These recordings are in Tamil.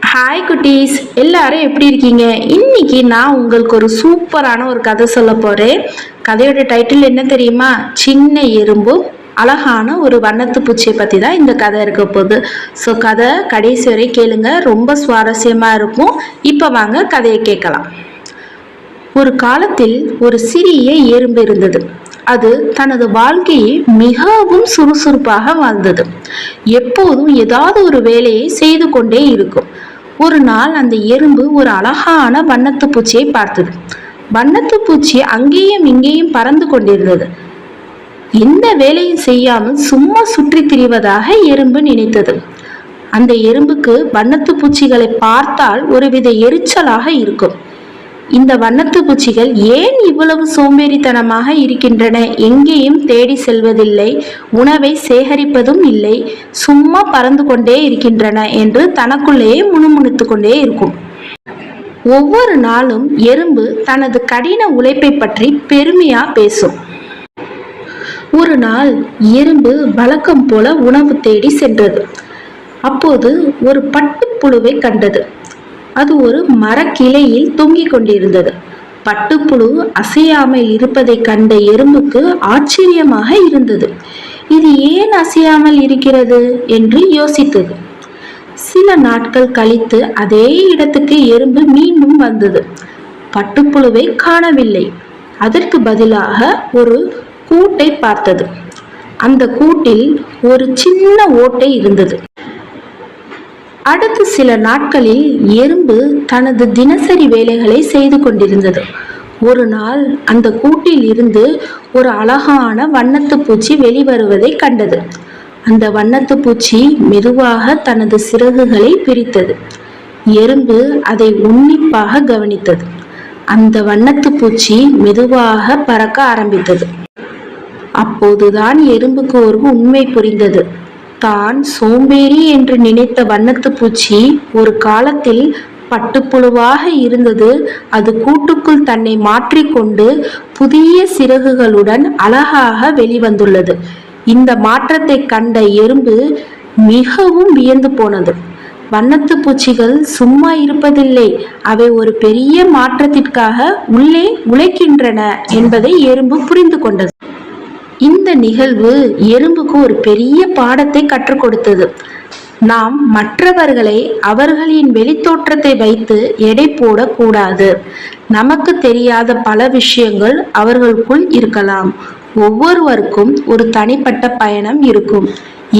ஹாய் குட்டீஸ், எல்லாரும் எப்படி இருக்கீங்க? இன்னைக்கு நான் உங்களுக்கு ஒரு சூப்பரான ஒரு கதை சொல்ல போறேன். கதையோட டைட்டில் என்ன தெரியுமா? சின்ன எறும்பும் அழகான ஒரு வண்ணத்து பூச்சியை பற்றி தான் இந்த கதை இருக்க போகுது. ஸோ கதை கடைசி வரை கேளுங்க, ரொம்ப சுவாரஸ்யமாக இருக்கும். இப்போ வாங்க கதையை கேட்கலாம். ஒரு காலத்தில் ஒரு சிறிய எறும்பு இருந்தது. அது தனது வாழ்க்கையை மிகவும் சுறுசுறுப்பாக வாழ்ந்தது. எப்போதும் ஏதாவது ஒரு வேலையை செய்து கொண்டே இருக்கும். ஒரு நாள் அந்த எறும்பு ஒரு அழகான வண்ணத்து பூச்சியை பார்த்தது. வண்ணத்து பூச்சி அங்கேயும் இங்கேயும் பறந்து கொண்டிருந்தது. எந்த வேலையும் செய்யாமல் சும்மா சுற்றி திரிவதாக எறும்பு நினைத்தது. அந்த எறும்புக்கு வண்ணத்து பூச்சிகளை பார்த்தால் ஒருவித எரிச்சலாக இருக்கும். இந்த வண்ணத்து பூச்சிகள் ஏன் இவ்வளவு சோம்பேறித்தனமாக இருக்கின்றன? எங்கேயும் தேடி செல்வதில்லை, உணவை சேகரிப்பதும் இல்லை, சும்மா பறந்து கொண்டே இருக்கின்றன என்று தனக்குள்ளேயே முணுமுணுத்து கொண்டே இருக்கும். ஒவ்வொரு நாளும் எறும்பு தனது கடின உழைப்பை பற்றி பெருமையா பேசும். ஒரு நாள் எறும்பு வழக்கம் போல உணவு தேடி சென்றது. அப்போது ஒரு பட்டுப்புழுவை கண்டது. அது ஒரு மரக்கிளையில் தொங்கிக் கொண்டிருந்தது. பட்டுப்புழு அசையாமல் இருப்பதை கண்ட எறும்புக்கு ஆச்சரியமாக இருந்தது. இது ஏன் அசையாமல் இருக்கிறது என்று யோசித்தது. சில நாட்கள் கழித்து அதே இடத்துக்கு எறும்பு மீண்டும் வந்தது. பட்டுப்புழுவை காணவில்லை. அதற்கு பதிலாக ஒரு கூட்டை பார்த்தது. அந்த கூட்டில் ஒரு சின்ன ஓட்டை இருந்தது. அடுத்த சில நாட்களில் எறும்பு தனது தினசரி வேலைகளை செய்து கொண்டிருந்தது. ஒரு நாள் அந்த கூட்டில் இருந்து ஒரு அழகான வண்ணத்து பூச்சி வெளிவருவதை கண்டது. அந்த வண்ணத்து பூச்சி மெதுவாக தனது சிறகுகளை பிரித்தது. எறும்பு அதை உன்னிப்பாக கவனித்தது. அந்த வண்ணத்து பூச்சி மெதுவாக பறக்க ஆரம்பித்தது. அப்போதுதான் எறும்புக்கு ஒரு உண்மை புரிந்தது. தான் சோம்பேறி என்று நினைத்த வண்ணத்து பூச்சி ஒரு காலத்தில் பட்டுப்புழுவாக இருந்தது. அது கூட்டுக்குள் தன்னை மாற்றிக்கொண்டு புதிய சிறகுகளுடன் அழகாக வெளிவந்துள்ளது. இந்த மாற்றத்தை கண்ட எறும்பு மிகவும் வியந்து போனது. வண்ணத்து பூச்சிகள் சும்மா இருப்பதில்லை, அவை ஒரு பெரிய மாற்றத்திற்காக உள்ளே உழைக்கின்றன என்பதை எறும்பு புரிந்து கொண்டது. இந்த நிகழ்வு எறும்புக்கு ஒரு பெரிய பாடத்தை கற்றுக் கொடுத்தது. நாம் மற்றவர்களை அவர்களின் வெளித்தோற்றத்தை வைத்து எடை போடக்கூடாது. நமக்கு தெரியாத பல விஷயங்கள் அவர்களுக்குள் இருக்கலாம். ஒவ்வொருவருக்கும் ஒரு தனிப்பட்ட பயணம் இருக்கும்.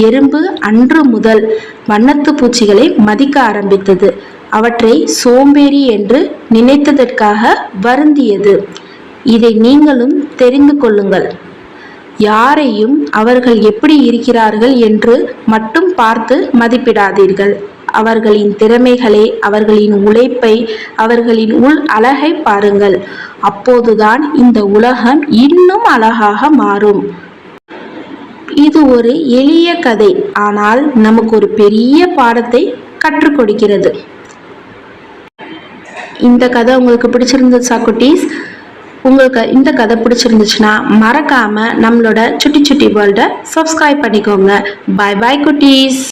எறும்பு அன்று முதல் வண்ணத்து பூச்சிகளை மதிக்க ஆரம்பித்தது. அவற்றை சோம்பேறி என்று நினைத்ததற்காக வருந்தியது. இதை நீங்களும் தெரிந்து கொள்ளுங்கள். யாரையும் அவர்கள் எப்படி இருக்கிறார்கள் என்று மட்டும் பார்த்து மதிப்பிடாதீர்கள். அவர்களின் திறமைகளை, அவர்களின் உழைப்பை, அவர்களின் உள் அழகை பாருங்கள். அப்போதுதான் இந்த உலகம் இன்னும் அழகாக மாறும். இது ஒரு எளிய கதை, ஆனால் நமக்கு ஒரு பெரிய பாடத்தை கற்றுக் கொடுக்கிறது. இந்த கதை உங்களுக்கு பிடிச்சிருந்ததா குட்டீஸ்? உங்களுக்கு இந்த கதை பிடிச்சிருந்துச்சுன்னா மறக்காம நம்மளோட சுட்டி சுட்டி வேர்ல்டை சப்ஸ்கிரைப் பண்ணிக்கோங்க. பாய் பாய் குட்டீஸ்.